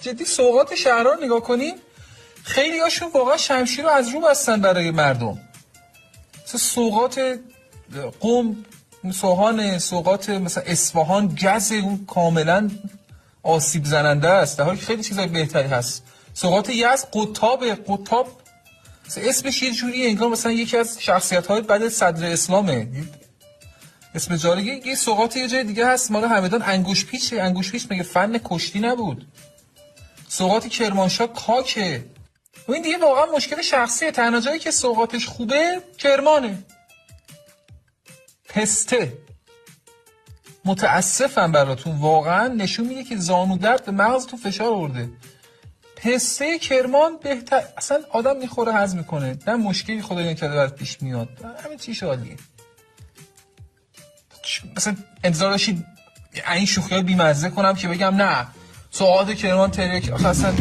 جدی سوغات شهرها رو نگاه کنیم، خیلی هاشون واقعا شمشیر رو از رو بستن برای مردم. مثلا سوغات قم، سوغات مثلا اصفهان، گز اون کاملا آسیب زننده است، در حالی که خیلی چیزای بهتری هست. سوغات یزد قطاب مثلا اسمش یه جوریه انگار مثلا یکی از شخصیت‌های بعد صدر اسلامه. اسم جالبه. یه سوغات یه جای دیگه هست مال همدان، انگوش پیچه. مگه فن کشتی نبود؟ سوغات کرمانشاه کاکه. و این دیگه واقعا مشکل شخصیه. تنها جایی که سوغاتش خوبه کرمانه. پسته، متاسفم براتون، واقعا نشون میده که زانو درد به مغز تو فشار آورده. پسته کرمان بهتر، اصلا آدم میخوره هضم میکنه، نه مشکلی خدای نکرده برات پیش میاد، همه چیش عالیه. مثلا انتظار داشتید این شوخی‌ها بی‌مزه کنم که بگم نه سوغات کرمان تریاک، اصلا